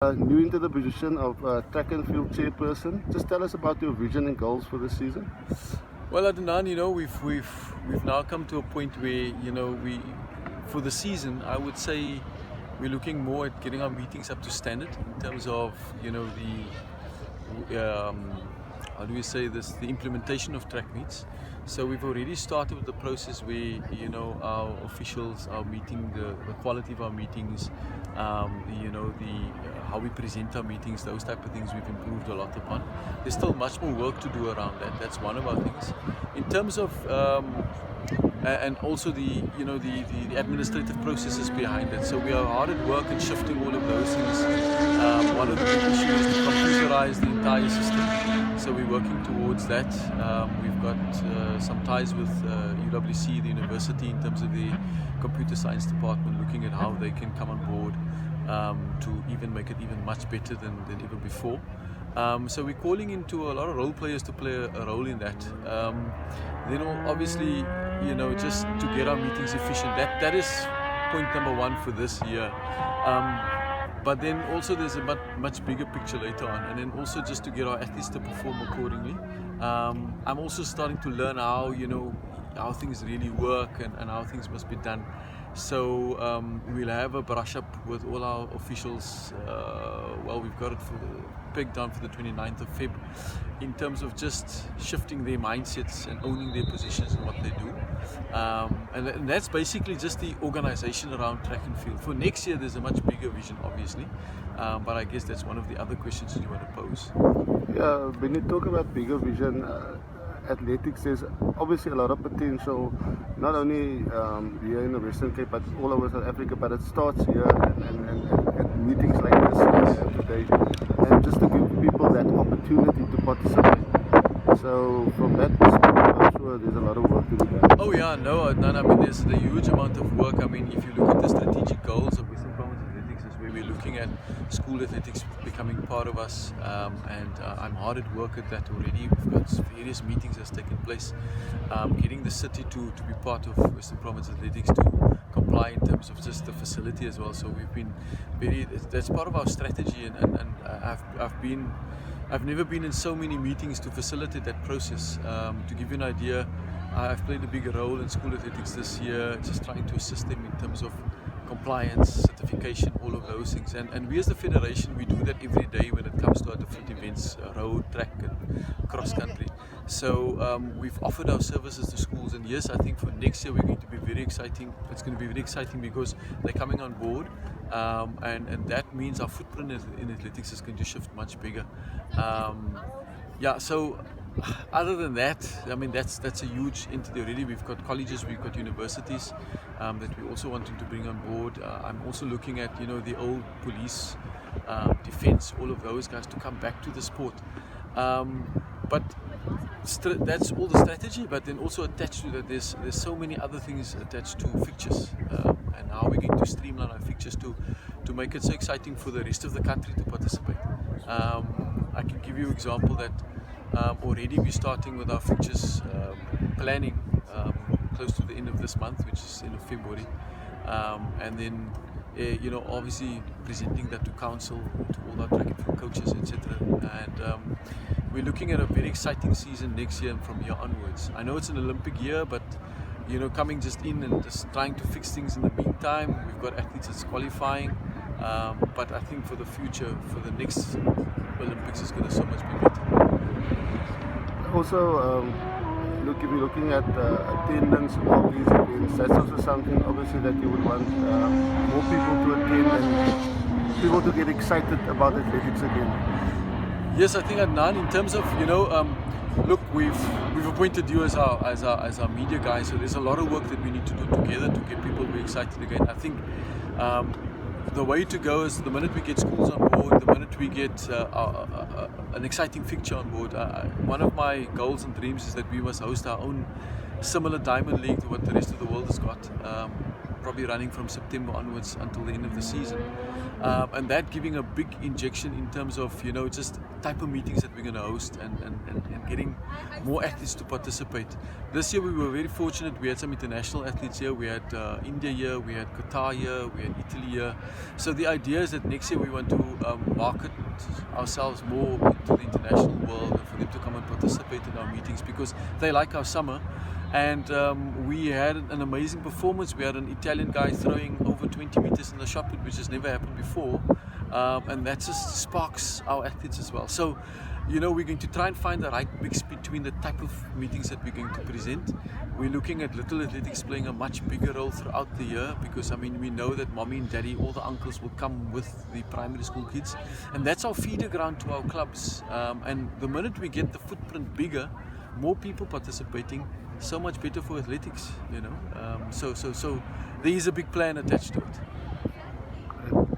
New into the position of track and field chairperson. Just tell us about your vision and goals for this season. Well, Adnan, we've now come to a point where we for the season, I would say we're looking more at getting our meetings up to standard in terms of the how do we say this, the implementation of track meets. So we've already started with the process where our officials are meeting the quality of our meetings, how we present our meetings, those type of things we've improved a lot upon. There's still much more work to do around that. That's one of our things. In terms of and also the administrative processes behind it. So we are hard at work and shifting all of those things. One of the big issues is to computerize the entire system. So we're working towards that. We've got some ties with UWC, the university, in terms of the computer science department, looking at how they can come on board to even make it even much better than ever before. So we're calling into a lot of role players to play a role in that. Then obviously, just to get our meetings efficient, that is point number one for this year. But then also there's a much bigger picture later on, and then also just to get our athletes to perform accordingly. I'm also starting to learn how how things really work and how things must be done. So we'll have a brush up with all our officials. We've got it pegged down for the 29th of Feb, in terms of just shifting their mindsets and owning their positions and what they do. And that's basically just the organization around track and field. For next year, there's a much bigger vision, obviously. But I guess that's one of the other questions you want to pose. Yeah, when you talk about bigger vision, athletics, there's obviously a lot of potential, not only here in the Western Cape, but all over South Africa. But it starts here and meetings like this today, and just to give people that opportunity to participate. So from that perspective, I'm sure there's a lot of work to be done. Oh yeah, no, I mean there's a huge amount of work. I mean, if you look at the strategic goals of Western Province Athletics, is where we're looking at school athletics becoming part of us, and I'm hard at work at that already. We've got various meetings that's taken place, getting the city to be part of Western Province Athletics, to comply in terms of just the facility as well. So we've been that's part of our strategy, and I've never been in so many meetings to facilitate that process. To give you an idea, I've played a bigger role in school athletics this year, just trying to assist them in terms of compliance, certification, all of those things. And we as the Federation, we do that every day when it comes to our different events, road, track and cross country. So we've offered our services to schools, and yes, I think for next year we're going to be very exciting. It's going to be very exciting because they're coming on board, and that means our footprint in athletics is going to shift much bigger. So other than that, I mean that's a huge entity already. We've got colleges, we've got universities that we're also wanting to bring on board. I'm also looking at the old police, defence, all of those guys to come back to the sport. But that's all the strategy. But then also attached to that, there's so many other things attached to fixtures, and how we're going to streamline our fixtures to make it so exciting for the rest of the country to participate. I can give you an example that already we're starting with our fixtures planning close to the end of this month, which is end of February, and then obviously presenting that to council, to all our track and field coaches, etc. And we're looking at a very exciting season next year and from here onwards. I know it's an Olympic year, but coming just in and just trying to fix things in the meantime. We've got athletes that's qualifying, but I think for the future, for the next Olympics, is going to so much be better. Also, if you're looking at attendance of these events, that's also something obviously that you would want more people to attend and people to get excited about athletics again. Yes, I think Adnan, in terms of look, we've appointed you as our media guy, so there's a lot of work that we need to do together to get people very excited again. I think the way to go is the minute we get schools on board, the minute we get an exciting fixture on board. One of my goals and dreams is that we must host our own similar Diamond League to what the rest of the world has got. probably running from September onwards until the end of the season. And that giving a big injection in terms of, just type of meetings that we're going to host and getting more athletes to participate. This year we were very fortunate. We had some international athletes here. We had India here, we had Qatar here, we had Italy here. So the idea is that next year we want to market ourselves more into the international world and for them to come and participate in our meetings because they like our summer. And we had an amazing performance. We had an Italian guy throwing over 20 meters in the shot put, which has never happened before. And that just sparks our athletes as well. So, we're going to try and find the right mix between the type of meetings that we're going to present. We're looking at little athletics playing a much bigger role throughout the year because, we know that mommy and daddy, all the uncles will come with the primary school kids. And that's our feeder ground to our clubs. And the minute we get the footprint bigger, more people participating, so much better for athletics, So there is a big plan attached to it.